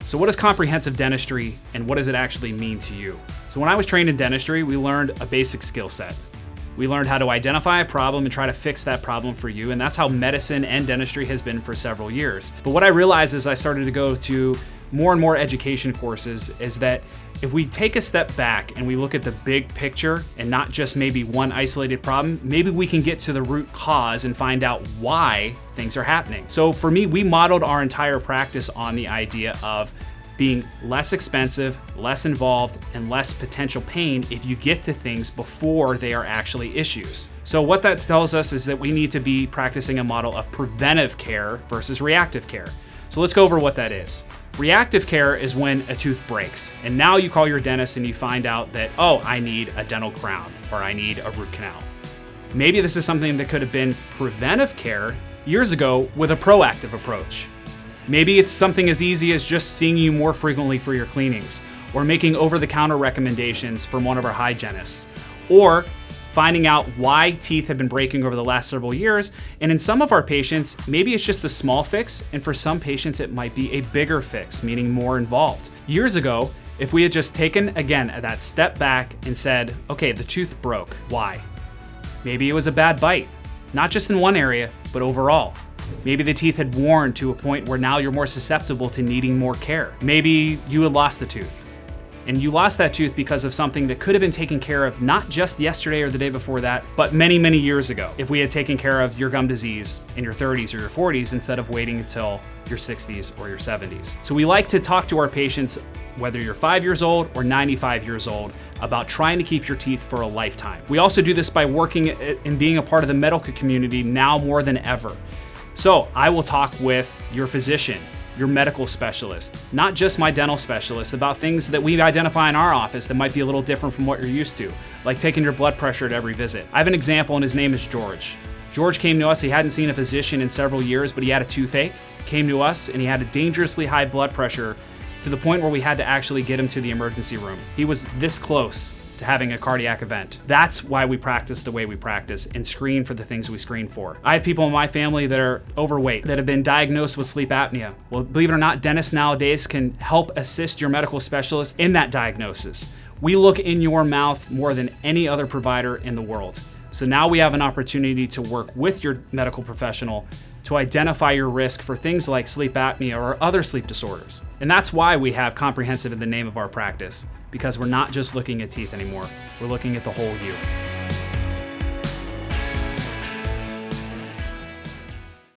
So what is comprehensive dentistry and what does it actually mean to you? So when I was trained in dentistry, we learned a basic skill set. We learned how to identify a problem and try to fix that problem for you, and that's how medicine and dentistry has been for several years. But what I realized as I started to go to more and more education courses is that if we take a step back and we look at the big picture and not just maybe one isolated problem, maybe we can get to the root cause and find out why things are happening. So for me, we modeled our entire practice on the idea of being less expensive, less involved, and less potential pain if you get to things before they are actually issues. So what that tells us is that we need to be practicing a model of preventive care versus reactive care. So let's go over what that is. Reactive care is when a tooth breaks, and now you call your dentist and you find out that, oh, I need a dental crown, or I need a root canal. Maybe this is something that could have been preventive care years ago with a proactive approach. Maybe it's something as easy as just seeing you more frequently for your cleanings, or making over-the-counter recommendations from one of our hygienists, or finding out why teeth have been breaking over the last several years. And in some of our patients, maybe it's just a small fix, and for some patients it might be a bigger fix, meaning more involved. Years ago, if we had just taken, again, that step back and said, okay, the tooth broke, why? Maybe it was a bad bite, not just in one area, but overall. Maybe the teeth had worn to a point where now you're more susceptible to needing more care. Maybe you had lost the tooth. And you lost that tooth because of something that could have been taken care of not just yesterday or the day before that, but many, many years ago. If we had taken care of your gum disease in your 30s or your 40s instead of waiting until your 60s or your 70s. So we like to talk to our patients, whether you're 5 years old or 95 years old, about trying to keep your teeth for a lifetime. We also do this by working and being a part of the medical community now more than ever. So I will talk with your physician, your medical specialist, not just my dental specialist, about things that we identify in our office that might be a little different from what you're used to, like taking your blood pressure at every visit. I have an example, and his name is George. George came to us, he hadn't seen a physician in several years, but he had a toothache, came to us, and he had a dangerously high blood pressure to the point where we had to actually get him to the emergency room. He was this close to having a cardiac event. That's why we practice the way we practice and screen for the things we screen for. I have people in my family that are overweight, that have been diagnosed with sleep apnea. Well, believe it or not, dentists nowadays can help assist your medical specialist in that diagnosis. We look in your mouth more than any other provider in the world. So now we have an opportunity to work with your medical professional to identify your risk for things like sleep apnea or other sleep disorders. And that's why we have comprehensive in the name of our practice, because we're not just looking at teeth anymore, we're looking at the whole you.